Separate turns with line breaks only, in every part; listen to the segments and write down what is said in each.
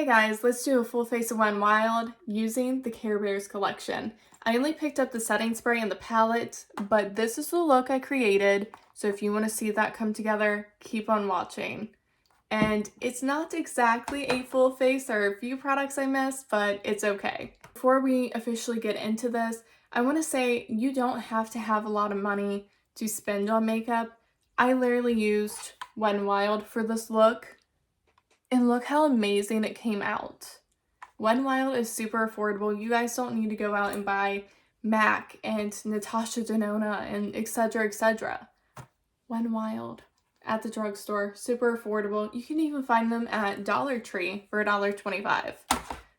Hey guys, let's do a full face of Wet Wild using the Care Bears collection. I only picked up the setting spray and the palette, but this is the look I created, so if you want to see that come together, keep on watching. And it's not exactly a full face, there are a few products I missed, but it's okay. Before we officially get into this, I want to say you don't have to have a lot of money to spend on makeup. I literally used Wet Wild for this look. And look how amazing it came out. Wet Wild is super affordable. You guys don't need to go out and buy MAC and Natasha Denona and etc. etc. Wet Wild at the drugstore, super affordable. You can even find them at Dollar Tree for $1.25.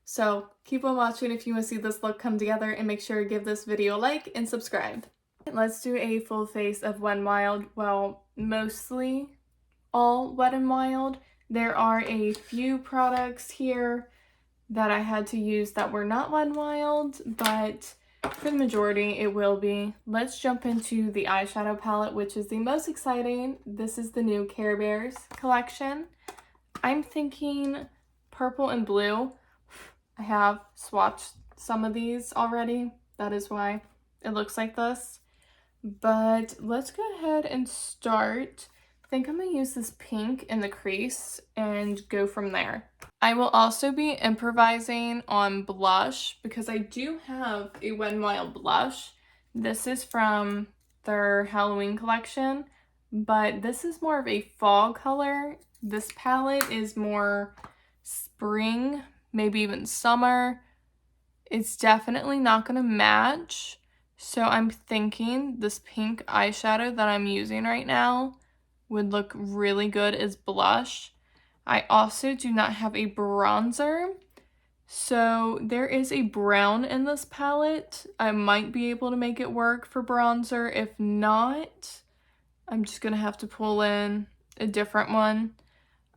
So keep on watching if you want to see this look come together, and make sure to give this video a like and subscribe. Let's do a full face of Wet Wild. Well, mostly all Wet n Wild. There are a few products here that I had to use that were not Wet n Wild, but for the majority it will be. Let's jump into the eyeshadow palette, which is the most exciting. This is the new Care Bears collection. I'm thinking purple and blue. I have swatched some of these already. That is why it looks like this. But let's go ahead and start. I think I'm going to use this pink in the crease and go from there. I will also be improvising on blush because I do have a Wet n Wild blush. This is from their Halloween collection, but this is more of a fall color. This palette is more spring, maybe even summer. It's definitely not going to match, so I'm thinking this pink eyeshadow that I'm using right now would look really good as blush. I also do not have a bronzer, so there is a brown in this palette. I might be able to make it work for bronzer. If not, I'm just gonna have to pull in a different one.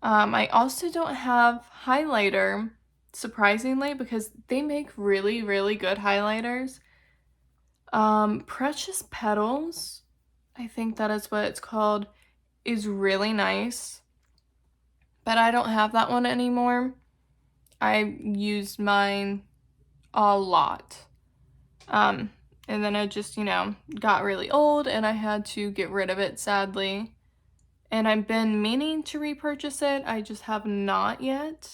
I also don't have highlighter, surprisingly, because they make really, really good highlighters. Precious Petals, I think that is what it's called, is really nice, but I don't have that one anymore. I used mine a lot. And then it just, got really old and I had to get rid of it, sadly. And I've been meaning to repurchase it. I just have not yet.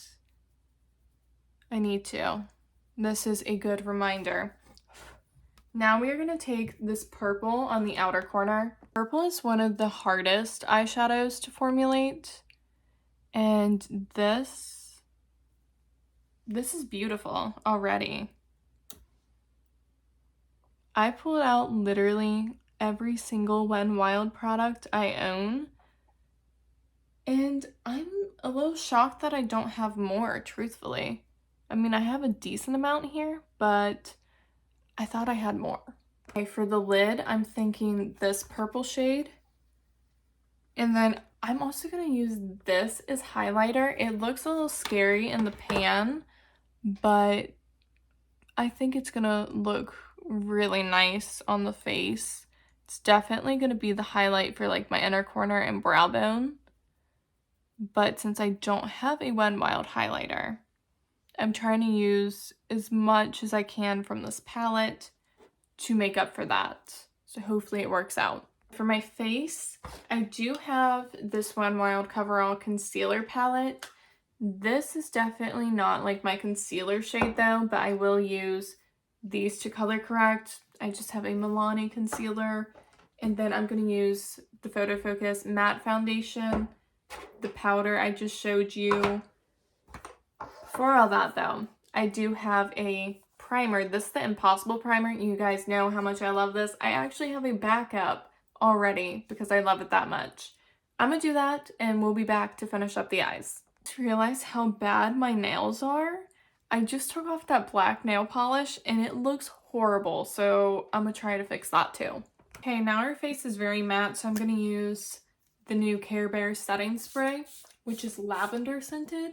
I need to. This is a good reminder. Now we are going to take this purple on the outer corner. Purple is one of the hardest eyeshadows to formulate. And this is beautiful already. I pulled out literally every single Wet n Wild product I own. And I'm a little shocked that I don't have more, truthfully. I mean, I have a decent amount here, but I thought I had more. Okay, for the lid, I'm thinking this purple shade. And then I'm also going to use this as highlighter. It looks a little scary in the pan, but I think it's going to look really nice on the face. It's definitely going to be the highlight for like my inner corner and brow bone. But since I don't have a Wet n Wild highlighter, I'm trying to use as much as I can from this palette to make up for that. So hopefully it works out. For my face, I do have this Wet n Wild Coverall Concealer palette. This is definitely not like my concealer shade though, but I will use these to color correct. I just have a Milani concealer, and then I'm going to use the Photo Focus matte foundation, the powder I just showed you. For all that though, I do have a primer. This is the Impossible primer. You guys know how much I love this. I actually have a backup already because I love it that much. I'm gonna do that and we'll be back to finish up the eyes. To realize how bad my nails are, I just took off that black nail polish and it looks horrible, so I'm gonna try to fix that too. Okay, now our face is very matte, so I'm gonna use the new Care Bears setting spray, which is lavender scented.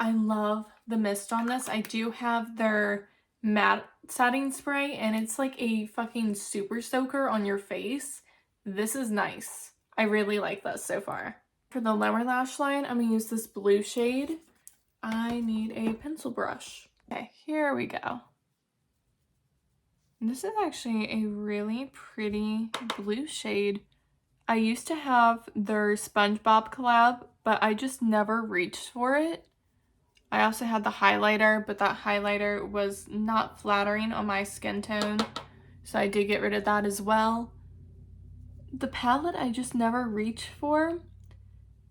I love the mist on this. I do have their matte setting spray, and it's like a fucking super soaker on your face. This is nice. I really like this so far. For the lower lash line, I'm gonna use this blue shade. I need a pencil brush. Okay, here we go. And this is actually a really pretty blue shade. I used to have their SpongeBob collab, but I just never reached for it. I also had the highlighter, but that highlighter was not flattering on my skin tone, so I did get rid of that as well. The palette I just never reached for,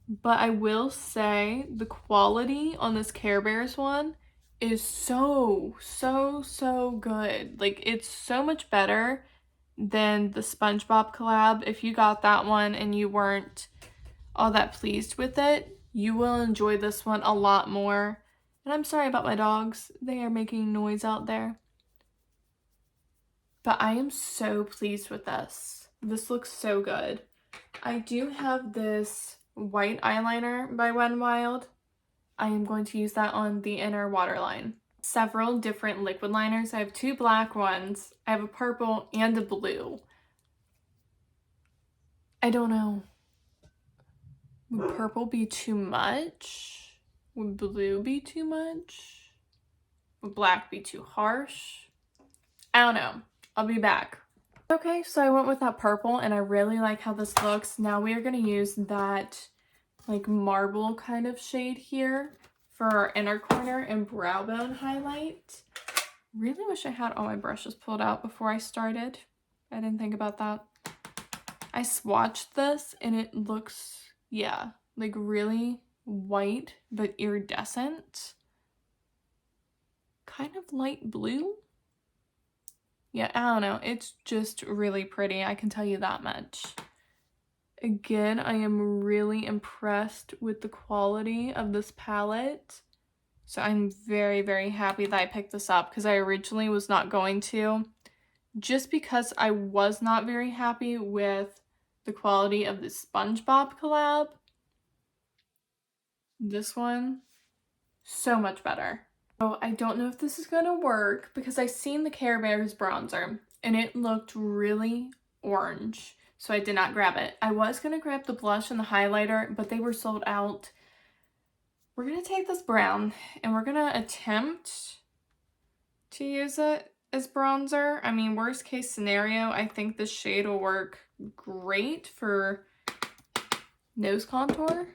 but I will say the quality on this Care Bears one is so good. Like, it's so much better than the SpongeBob collab. If you got that one and you weren't all that pleased with it, you will enjoy this one a lot more. And I'm sorry about my dogs. They are making noise out there. But I am so pleased with this. This looks so good. I do have this white eyeliner by Wet n Wild. I am going to use that on the inner waterline. Several different liquid liners. I have 2 black ones. I have a purple and a blue. I don't know. Would purple be too much? Would blue be too much? Would black be too harsh? I don't know. I'll be back. Okay, so I went with that purple and I really like how this looks. Now we are going to use that like marble kind of shade here for our inner corner and brow bone highlight. Really wish I had all my brushes pulled out before I started. I didn't think about that. I swatched this and it looks, yeah, like really white but iridescent. Kind of light blue. Yeah, I don't know. It's just really pretty. I can tell you that much. Again, I am really impressed with the quality of this palette. So I'm very happy that I picked this up because I originally was not going to. Just because I was not very happy with the quality of the SpongeBob collab. This one, so much better. So I don't know if this is gonna work because I seen the Care Bears bronzer and it looked really orange, so I did not grab it. I was gonna grab the blush and the highlighter, but they were sold out. We're gonna take this brown and we're gonna attempt to use it as bronzer. I mean, worst case scenario, I think this shade will work great for nose contour.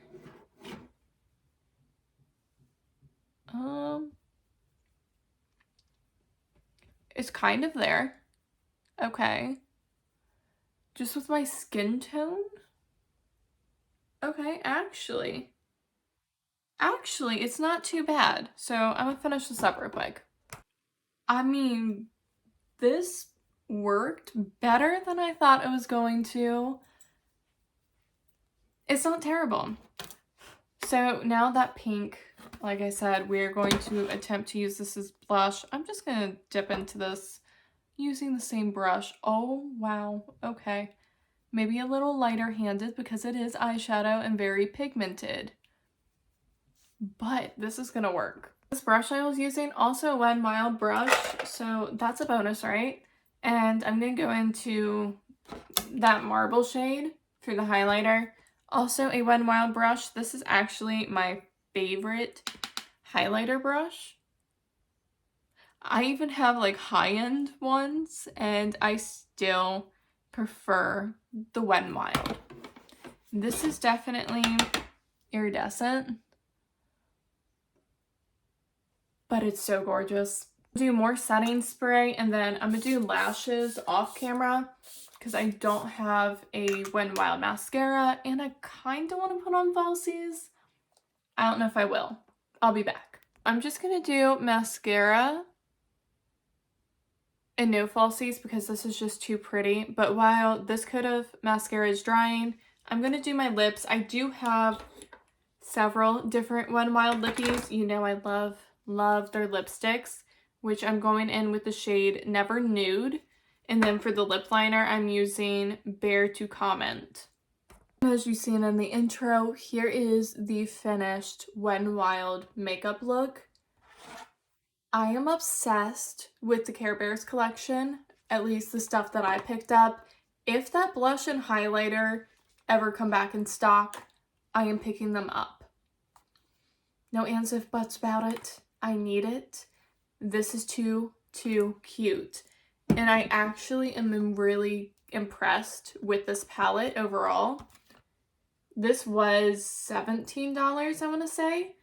It's kind of there. Okay. Just with my skin tone? Okay, actually, it's not too bad. So I'm gonna finish this up real quick. I mean, this worked better than I thought it was going to. It's not terrible. So now that pink, like I said, we're going to attempt to use this as blush. I'm just gonna dip into this using the same brush. Oh, wow. Okay. Maybe a little lighter handed because it is eyeshadow and very pigmented. But this is gonna work. This brush I was using, also a Wet n Wild brush, so that's a bonus, right? And I'm gonna go into that marble shade for the highlighter. Also a Wet n Wild brush. This is actually my favorite highlighter brush. I even have like high-end ones and I still prefer the Wet n Wild. This is definitely iridescent, but it's so gorgeous. Do more setting spray and then I'm gonna do lashes off camera because I don't have a Wet n Wild mascara and I kind of want to put on falsies. I don't know if I will. I'll be back. I'm just gonna do mascara and no falsies because this is just too pretty. But while this coat of mascara is drying, I'm gonna do my lips. I do have several different Wet n Wild lippies. You know I love their lipsticks, which I'm going in with the shade Never Nude. And then for the lip liner, I'm using Bear to Comment. As you've seen in the intro, here is the finished Wet n Wild makeup look. I am obsessed with the Care Bears collection, at least the stuff that I picked up. If that blush and highlighter ever come back in stock, I am picking them up. No ands, if, buts about it. I need it. This is too cute. And I actually am really impressed with this palette overall. This was $17, I want to say.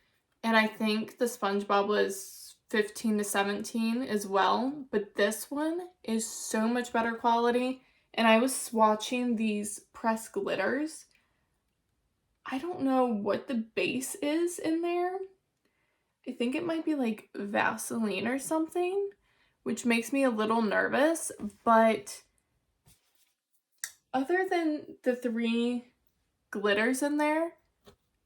And I think the SpongeBob was $15 to $17 as well. But this one is so much better quality. And I was swatching these pressed glitters. I don't know what the base is in there. I think it might be like Vaseline or something, which makes me a little nervous. But other than the 3 glitters in there,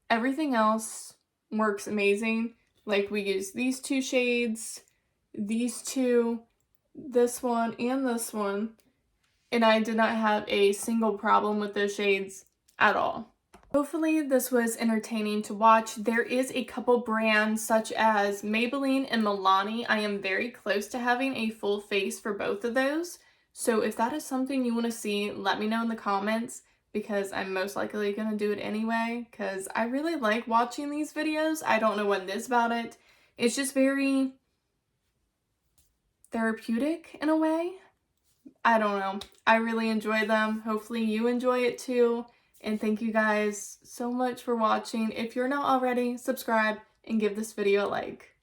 everything else works amazing. Like, we use these 2 shades, these 2, this one, and this one, and I did not have a single problem with those shades at all. Hopefully this was entertaining to watch. There is a couple brands such as Maybelline and Milani. I am very close to having a full face for both of those. So if that is something you want to see, let me know in the comments, because I'm most likely going to do it anyway, because I really like watching these videos. I don't know what it is about it. It's just very therapeutic in a way. I don't know. I really enjoy them. Hopefully you enjoy it too. And thank you guys so much for watching. If you're not already, subscribe and give this video a like.